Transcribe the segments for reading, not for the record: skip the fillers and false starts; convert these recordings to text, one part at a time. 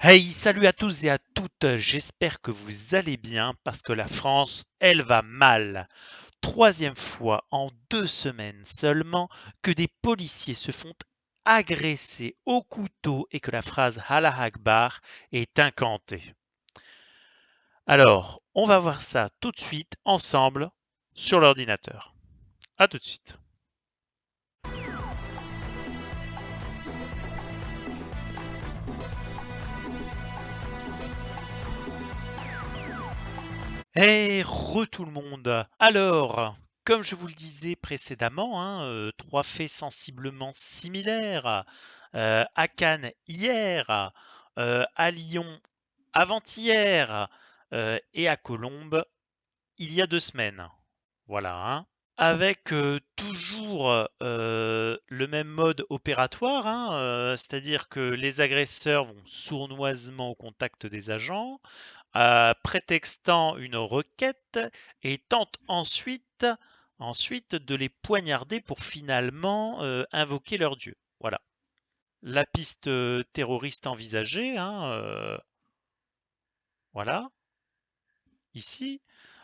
Hey, salut à tous et à toutes, j'espère que vous allez bien parce que la France, elle va mal. Troisième fois en 2 semaines seulement que des policiers se font agresser au couteau et que la phrase Allah Akbar est incantée. Alors, on va voir ça tout de suite ensemble sur l'ordinateur. À tout de suite. Hey, tout le monde. Alors, comme je vous le disais précédemment, trois faits sensiblement similaires. À Cannes hier, à Lyon avant-hier, et à Colombes il y a 2 semaines. Voilà, hein. Avec toujours le même mode opératoire, c'est-à-dire que les agresseurs vont sournoisement au contact des agents, prétextant une requête et tente ensuite de les poignarder pour finalement invoquer leur dieu. Voilà. La piste terroriste envisagée, voilà, ici.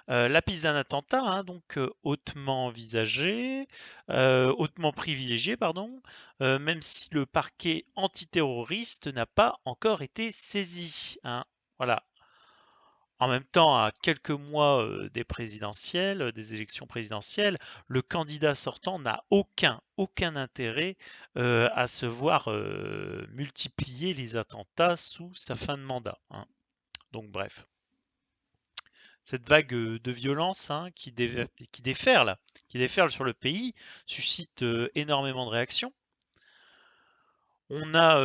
La piste d'un attentat, donc hautement envisagée, hautement privilégiée, pardon, même si le parquet antiterroriste n'a pas encore été saisi, hein. Voilà. En même temps, à quelques mois des présidentielles, des élections présidentielles, le candidat sortant n'a aucun intérêt à se voir multiplier les attentats sous sa fin de mandat, hein. Donc bref, cette vague de violence qui déferle sur le pays suscite énormément de réactions. On a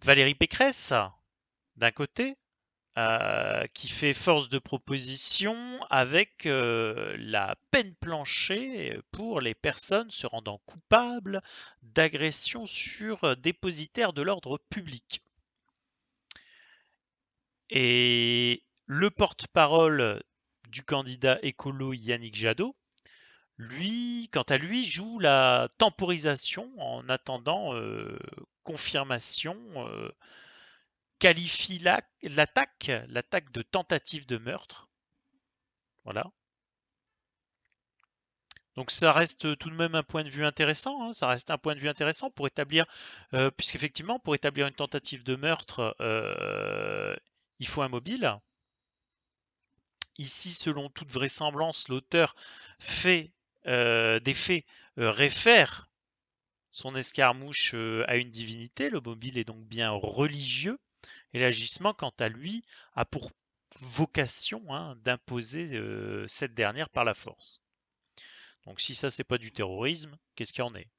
Valérie Pécresse d'un côté, qui fait force de proposition avec la peine plancher pour les personnes se rendant coupables d'agressions sur dépositaires de l'ordre public. Et le porte-parole du candidat écolo Yannick Jadot, lui, quant à lui, joue la temporisation en attendant confirmation, qualifie l'attaque de tentative de meurtre. Voilà. Donc ça reste tout de même un point de vue intéressant, ça reste un point de vue intéressant pour établir, puisqu'effectivement, pour établir une tentative de meurtre, il faut un mobile. Ici, selon toute vraisemblance, l'auteur fait des faits réfère son escarmouche à une divinité. Le mobile est donc bien religieux et l'agissement, quant à lui, a pour vocation d'imposer cette dernière par la force. Donc si ça c'est pas du terrorisme, qu'est-ce qu'il y en est?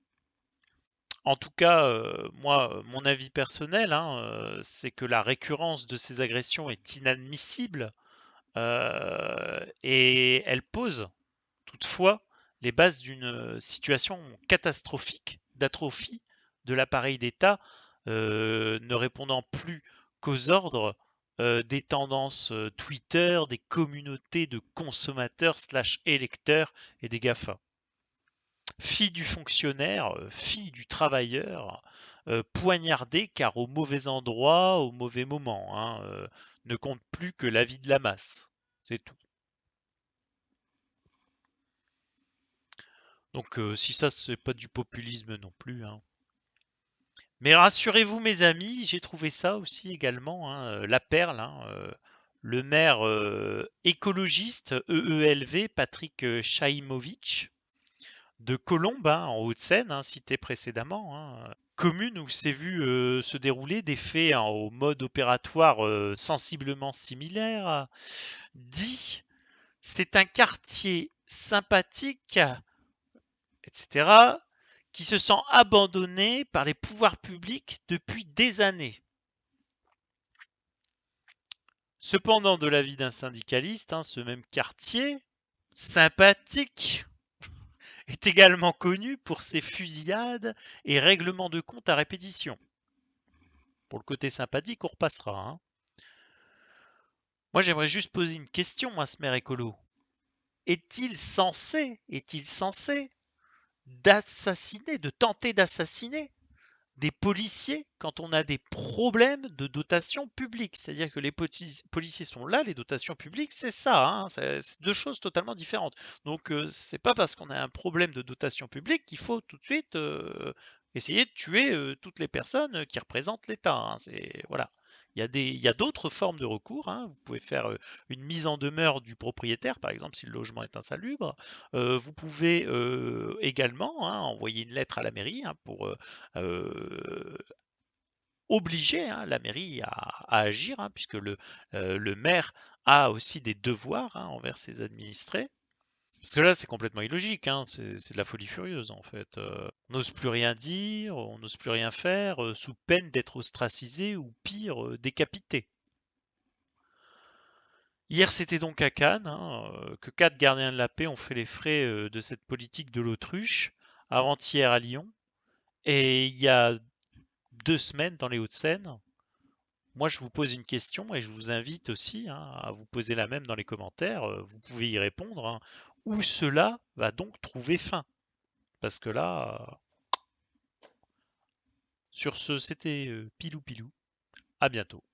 En tout cas, moi, mon avis personnel, c'est que la récurrence de ces agressions est inadmissible et elle pose toutefois les bases d'une situation catastrophique d'atrophie de l'appareil d'État, ne répondant plus qu'aux ordres des tendances Twitter, des communautés de consommateurs slash électeurs et des GAFA. Fille du fonctionnaire, fille du travailleur, poignardée car au mauvais endroit, au mauvais moment, ne compte plus que la vie de la masse. C'est tout. Donc si ça c'est pas du populisme non plus, hein. Mais rassurez-vous mes amis, j'ai trouvé ça aussi également, la perle, le maire écologiste EELV, Patrick Chaïmovitch, de Colombes, en Haute-Seine, cité précédemment, commune où s'est vu se dérouler des faits au mode opératoire sensiblement similaire, dit c'est un quartier sympathique, etc., qui se sent abandonné par les pouvoirs publics depuis des années. Cependant, de l'avis d'un syndicaliste, ce même quartier, sympathique, est également connu pour ses fusillades et règlements de compte à répétition. Pour le côté sympathique, on repassera, hein. Moi, j'aimerais juste poser une question à ce maire écolo. Est-il censé d'assassiner, de tenter d'assassiner des policiers quand on a des problèmes de dotation publique. C'est-à-dire que les policiers sont là, les dotations publiques, c'est ça, hein, c'est deux choses totalement différentes. Donc c'est pas parce qu'on a un problème de dotation publique qu'il faut tout de suite essayer de tuer toutes les personnes qui représentent l'État, hein. Voilà. Il y a d'autres formes de recours, hein. Vous pouvez faire une mise en demeure du propriétaire, par exemple, si le logement est insalubre. Vous pouvez également, hein, envoyer une lettre à la mairie, hein, pour euh, obliger, hein, la mairie à agir, hein, puisque le maire a aussi des devoirs, hein, envers ses administrés. Parce que là, c'est complètement illogique, hein, c'est de la folie furieuse en fait. On n'ose plus rien dire, on n'ose plus rien faire, sous peine d'être ostracisé ou pire, décapité. Hier, c'était donc à Cannes, hein, que 4 gardiens de la paix ont fait les frais de cette politique de l'autruche. Avant-hier à Lyon, et il y a 2 semaines dans les Hauts-de-Seine. Moi, je vous pose une question et je vous invite aussi, hein, à vous poser la même dans les commentaires. Vous pouvez y répondre, hein. Où cela va donc trouver fin? Parce que là, sur ce, c'était Pilou Pilou. À bientôt.